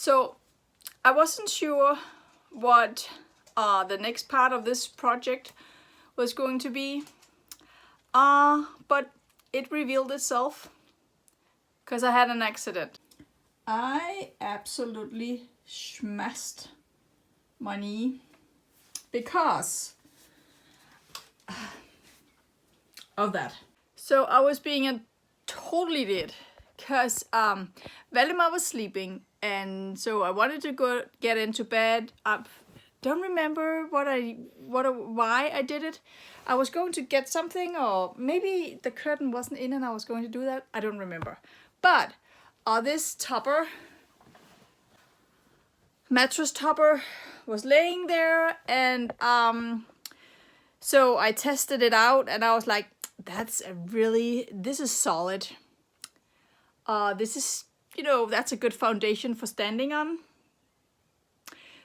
So I wasn't sure what the next part of this project was going to be, but it revealed itself because I had an accident. I absolutely smashed my knee because of that. So I was being a totally idiot because Valdemar was sleeping, and so I wanted to get into bed. I don't remember why I did it. I was going to get something, or maybe the curtain wasn't in and I was going to do that. I don't remember. But this topper, mattress topper, was laying there, and so I tested it out and I was like, this is solid. This is, that's a good foundation for standing on.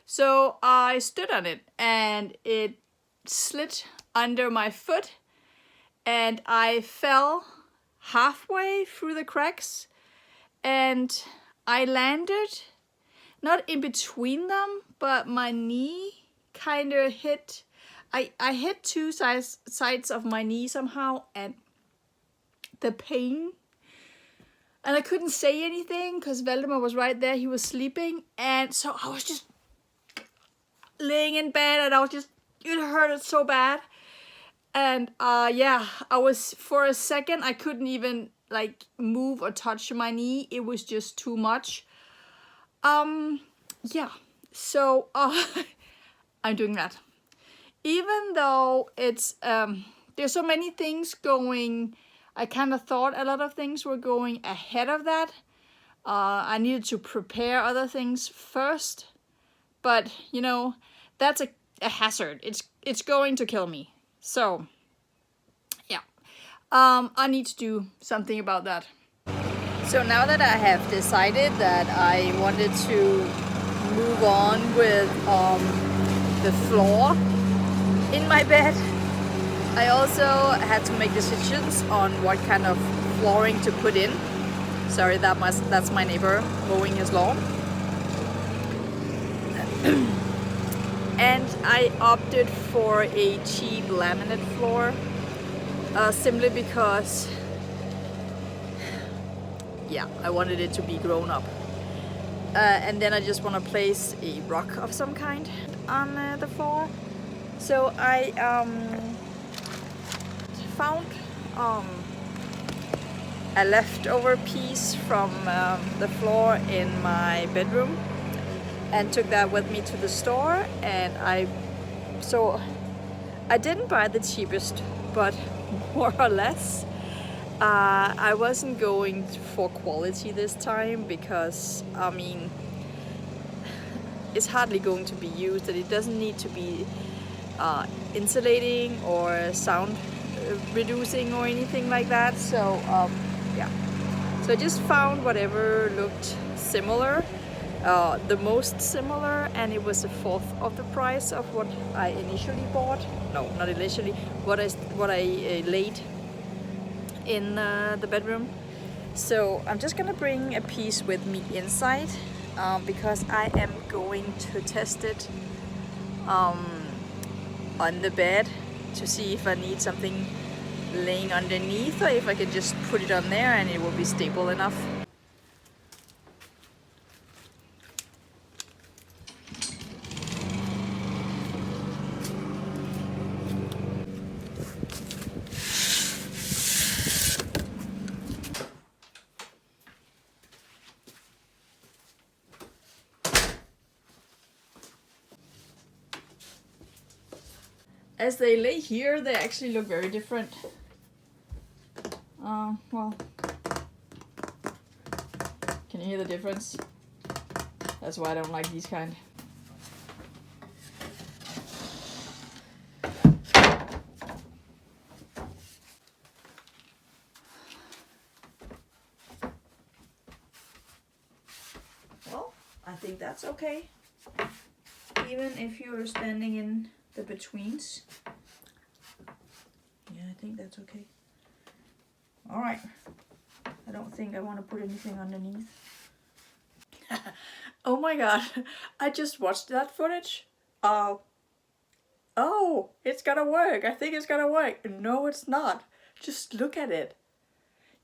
So I stood on it and it slid under my foot and I fell halfway through the cracks and I landed not in between them, but my knee kind of hit. I hit two sides of my knee somehow, and the pain, and I couldn't say anything because Valdemar was right there. He was sleeping, and so I was just laying in bed, and it hurted so bad. And yeah, I was, for a second, I couldn't even like move or touch my knee. It was just too much. Yeah, so I'm doing that. Even though it's, there's so many things going, I kind of thought a lot of things were going ahead of that. I needed to prepare other things first, but that's a hazard. It's going to kill me. So yeah, I need to do something about that. So now that I have decided that I wanted to move on with the floor in my bed, I also had to make decisions on what kind of flooring to put in. Sorry, that's my neighbor mowing his lawn. And I opted for a cheap laminate floor, simply because, yeah, I wanted it to be grown up. And then I just want to place a rock of some kind on the floor. So I found a leftover piece from the floor in my bedroom and took that with me to the store, and I didn't buy the cheapest, but more or less I wasn't going for quality this time because it's hardly going to be used, and it doesn't need to be insulating or sound reducing or anything like that. So yeah, so I just found whatever looked similar, the most similar, and it was a fourth of the price of what I initially bought. No, not initially, what I laid in the bedroom. So I'm just gonna bring a piece with me inside because I am going to test it on the bed to see if I need something laying underneath or if I can just put it on there and it will be stable enough. As they lay here, they actually look very different. Well, can you hear the difference? That's why I don't like these kind. Well, I think that's okay. Even if you're standing in the betweens. Yeah, I think that's okay. Alright. I don't think I want to put anything underneath. Oh my god, I just watched that footage. Oh, it's gonna work. I think it's gonna work. No, it's not. Just look at it.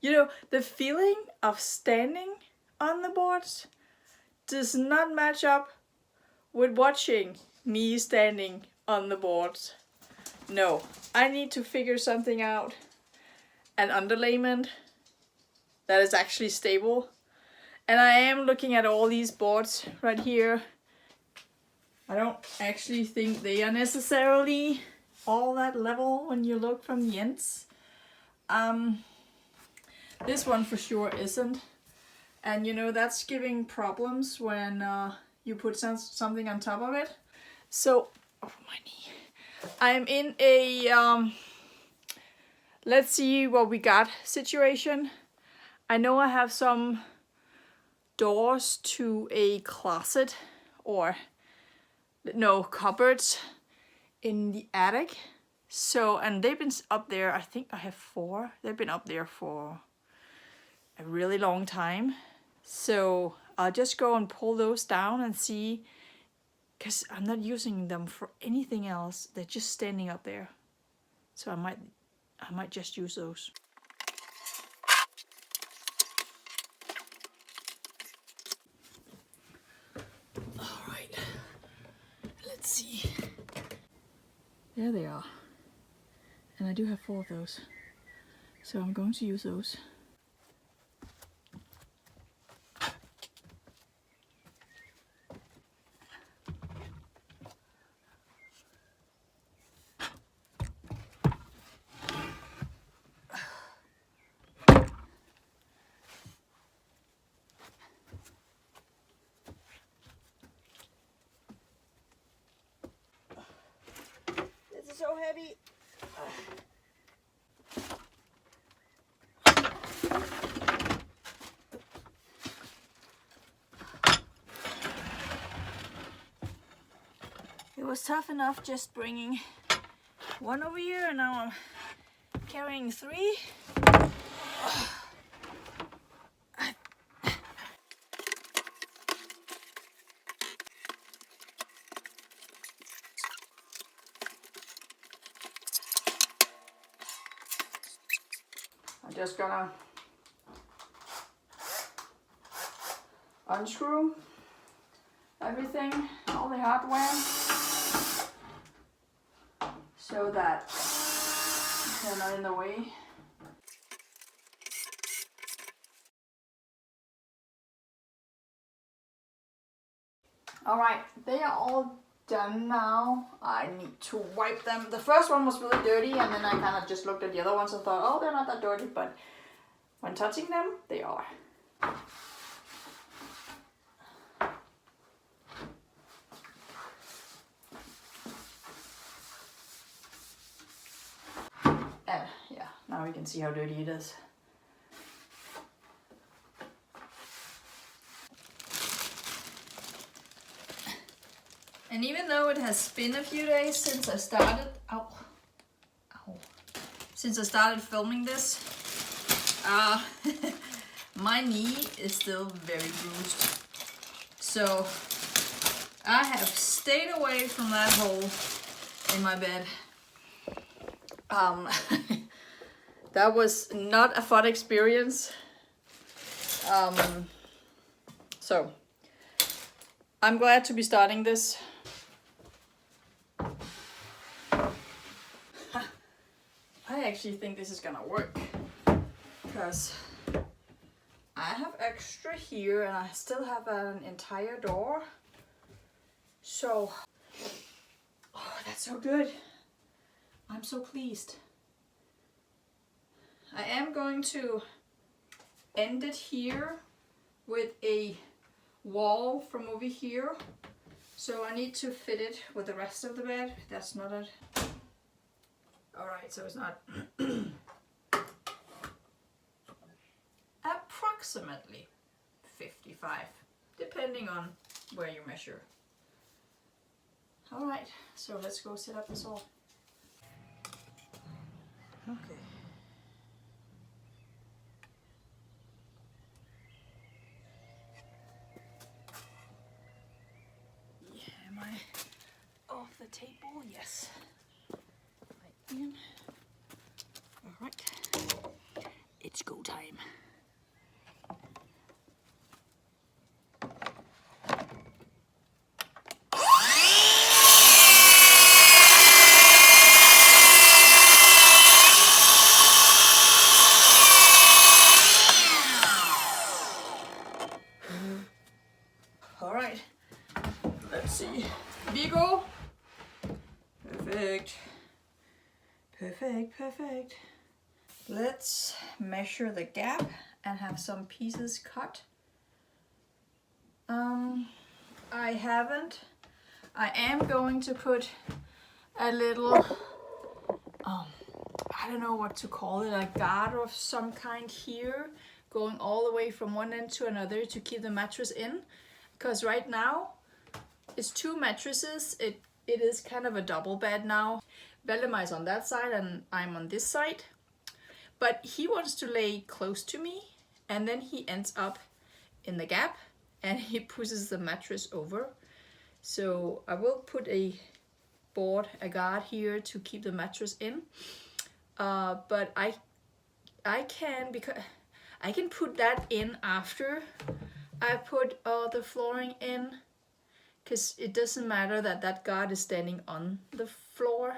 You know, the feeling of standing on the boards does not match up with watching me standing on the boards. No, I need to figure something out. An underlayment that is actually stable. And I am looking at all these boards right here. I don't actually think they are necessarily all that level when you look from the ends. This one for sure isn't. And you know, that's giving problems when you put something on top of it. So, oh my knee. I'm in a let's see what we got situation. I know I have some doors to a closet or no cupboards in the attic. So, and they've been up there, I think I have 4. They've been up there for a really long time. So I'll just go and pull those down and see, because I'm not using them for anything else. They're just standing up there. So I might just use those. All right, let's see. There they are. And I do have 4 of those. So I'm going to use those. This is so heavy. It was tough enough just bringing 1 over here, and now I'm carrying 3. I'm just gonna unscrew everything, all the hardware, so that they're not in the way. Alright, they are all done now. I need to wipe them. The first one was really dirty, and then I kind of just looked at the other ones and thought, oh, they're not that dirty, but when touching them, they are. Yeah, now you can see how dirty it is. And even though it has been a few days since I started, since I started filming this, my knee is still very bruised. So I have stayed away from that hole in my bed. That was not a fun experience. So I'm glad to be starting this. I actually think this is gonna work, because I have extra here and I still have an entire door. So, oh, that's so good. I'm so pleased. I am going to end it here with a wall from over here. So I need to fit it with the rest of the bed. That's not it. Alright, so it's not approximately 55, depending on where you measure. Alright, so let's go set up this all. Okay. table, yes. Right in. All right, it's go time. All right, let's see. Vigo. Perfect. Perfect, perfect. Let's measure the gap and have some pieces cut. I haven't. I am going to put a little, I don't know what to call it, a guard of some kind here, going all the way from one end to another to keep the mattress in. Because right now, it's 2 mattresses. It is kind of a double bed now. Valdemar is on that side and I'm on this side. But he wants to lay close to me, and then he ends up in the gap and he pushes the mattress over. So I will put a guard here to keep the mattress in. But I can, because I can put that in after I put the flooring in, because it doesn't matter that that guard is standing on the floor.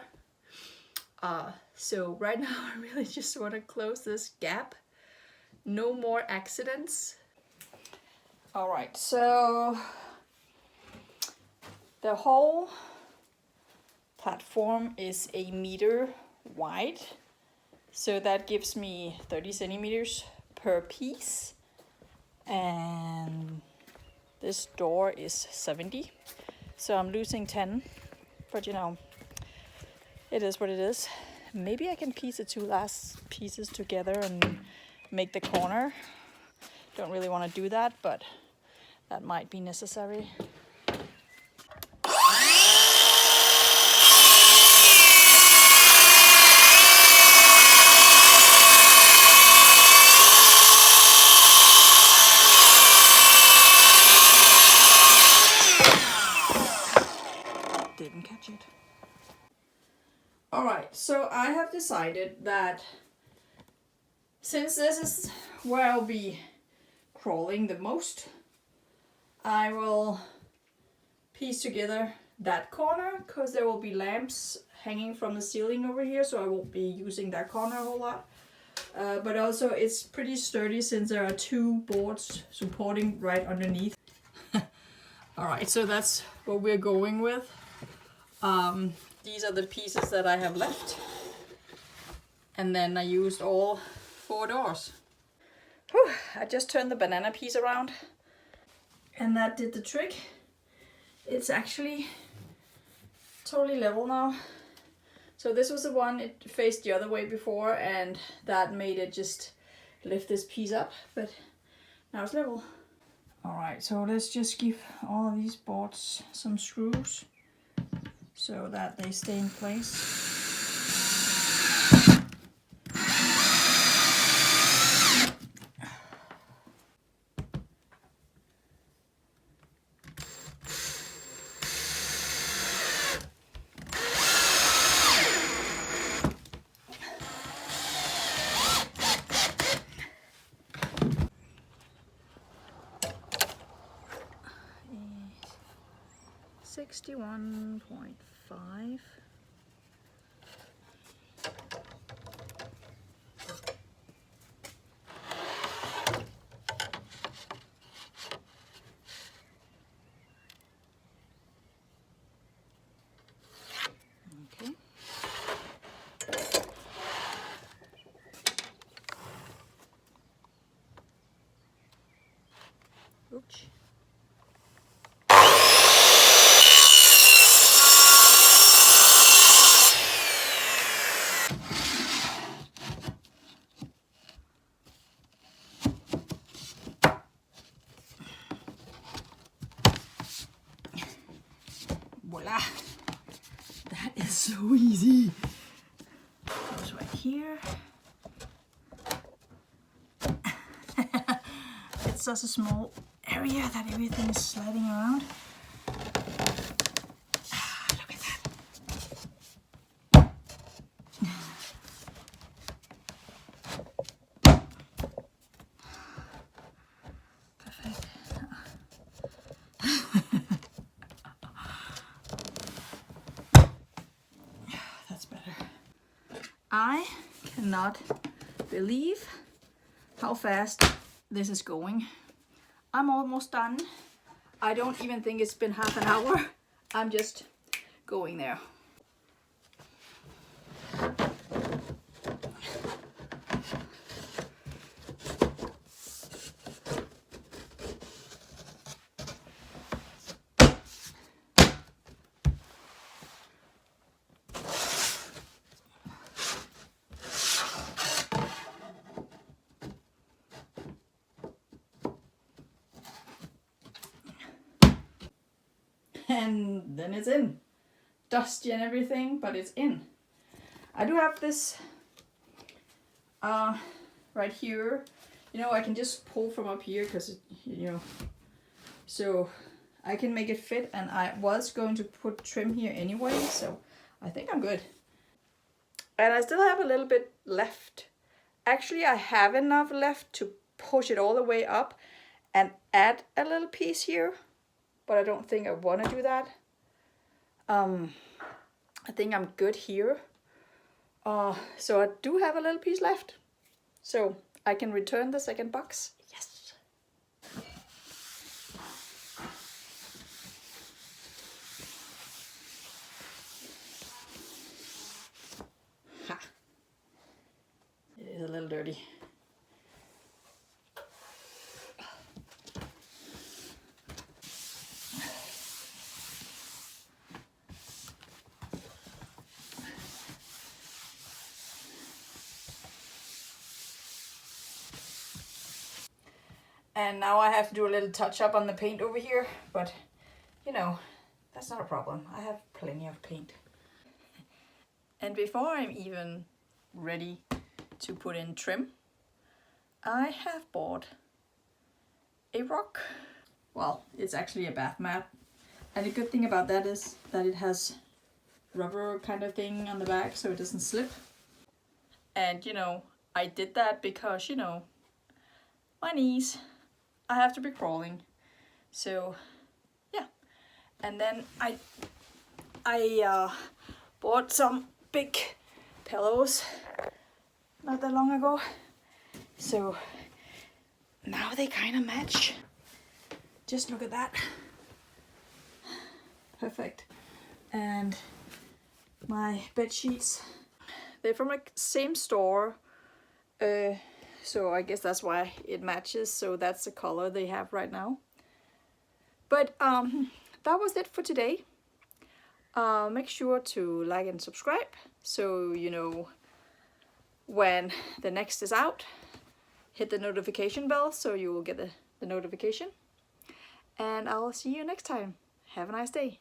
So right now I really just want to close this gap. No more accidents. All right, so the whole platform is 1 meter wide. So that gives me 30 centimeters per piece. And this door is 70. So I'm losing 10, but you know, it is what it is. Maybe I can piece the 2 last pieces together and make the corner. Don't really want to do that, but that might be necessary. Didn't catch it. Alright, so I have decided that since this is where I'll be crawling the most, I will piece together that corner, because there will be lamps hanging from the ceiling over here, so I won't be using that corner a whole lot. But also it's pretty sturdy since there are 2 boards supporting right underneath. Alright, so that's what we're going with. These are the pieces that I have left. And then I used all 4 doors. Whew, I just turned the banana piece around. And that did the trick. It's actually totally level now. So this was the one, it faced the other way before, and that made it just lift this piece up. But now it's level. Alright, so let's just give all of these boards some screws, so that they stay in place. $61.5. Okay. Oops. Voila! That is so easy. Goes right here. It's such a small area that everything is sliding around. Look at that. cannot believe how fast this is going. I'm almost done. I don't even think it's been half an hour. I'm just going there. And then it's in. Dusty and everything, but it's in. I do have this right here. You know, I can just pull from up here because, you know, so I can make it fit, and I was going to put trim here anyway, so I think I'm good. And I still have a little bit left. Actually, I have enough left to push it all the way up and add a little piece here, but I don't think I want to do that. I think I'm good here. So I do have a little piece left, so I can return the second box. Yes. Ha. It is a little dirty. And now I have to do a little touch up on the paint over here, but you know, that's not a problem. I have plenty of paint. And before I'm even ready to put in trim, I have bought a rock. Well, it's actually a bath mat. And the good thing about that is that it has rubber kind of thing on the back so it doesn't slip. And you know, I did that because, you know, my knees, I have to be crawling. So yeah. And then I bought some big pillows not that long ago. So now they kind of match. Just look at that. Perfect. And my bed sheets, they're from the same store. So I guess that's why it matches. So that's the color they have right now. But that was it for today. Make sure to like and subscribe so you know when the next is out. Hit the notification bell so you will get the notification. And I'll see you next time. Have a nice day.